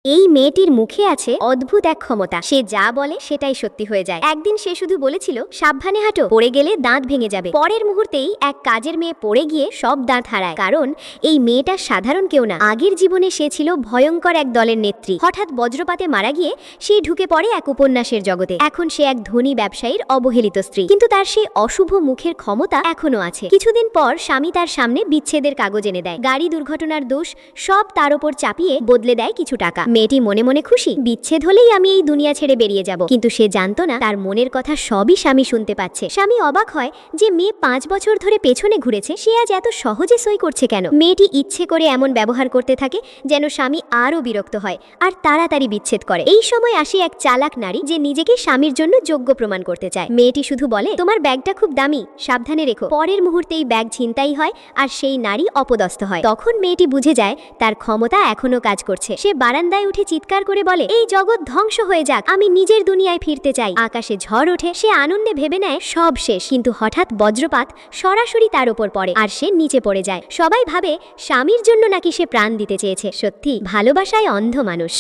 এই মেয়েটির মুখে আছে অদ্ভুত এক ক্ষমতা। সে যা বলে সেটাই সত্যি হয়ে যায়। একদিন সে শুধু বলেছিল, সাবধানে হাঁটো, পড়ে গেলে দাঁত ভেঙে যাবে। পরের মুহূর্তেই এক কাজের মেয়ে পড়ে গিয়ে সব দাঁত হারায়। কারণ এই মেয়েটা সাধারণ কেউ না। আগের জীবনে সে ছিল ভয়ঙ্কর এক দলের নেত্রী। হঠাৎ বজ্রপাতে মারা গিয়ে সে ঢুকে পড়ে এক উপন্যাসের জগতে। এখন সে এক ধনী ব্যবসায়ীর অবহেলিত স্ত্রী, কিন্তু তার সেই অশুভ মুখের ক্ষমতা এখনো আছে। কিছুদিন পর স্বামী তার সামনে বিচ্ছেদের কাগজ এনে দেয়। গাড়ি দুর্ঘটনার দোষ সব তার উপর চাপিয়ে বদলে দেয় কিছু টাকা। মেয়েটি মনে মনে খুশি, বিচ্ছেদ হলেই আমি এই দুনিয়া ছেড়ে বেরিয়ে যাব। কিন্তু সে জানতো না তার মনের কথা সবই স্বামী শুনতে পাচ্ছে। স্বামী অবাক হয় যে মেয়ে 5 বছর ধরে পেছনে ঘুরেছে, সে আজ এত সহজে সই করছে কেন। মেয়েটি ইচ্ছে করে এমন ব্যবহার করতে থাকে যেন স্বামী আরও বিরক্ত হয় আর তাড়াতাড়ি বিচ্ছেদ করে। এই সময় আসে এক চালাক নারী যে নিজেকে স্বামীর জন্য যোগ্য প্রমাণ করতে চায়। মেয়েটি শুধু বলে, তোমার ব্যাগটা খুব দামি, সাবধানে রেখো। পরের মুহূর্তেই ব্যাগ ছিনতাই হয় আর সেই নারী অপদস্থ হয়। তখন মেয়েটি বুঝে যায় তার ক্ষমতা এখনো কাজ করছে। সে বারান্দায় উঠে চিৎকার করে বলে, এই জগৎ ধ্বংস হয়ে যাক, আমি নিজের দুনিয়ায় ফিরতে চাই। আকাশে ঝড় ওঠে, সে আনন্দে ভেবে নেয় সব শেষ। কিন্তু হঠাৎ বজ্রপাত সরাসরি তার উপর পড়ে আর সে নিচে পড়ে যায়। সবাই ভাবে স্বামীর জন্য নাকি সে প্রাণ দিতে চেয়েছে। সত্যি ভালোবাসায় অন্ধ মানুষ।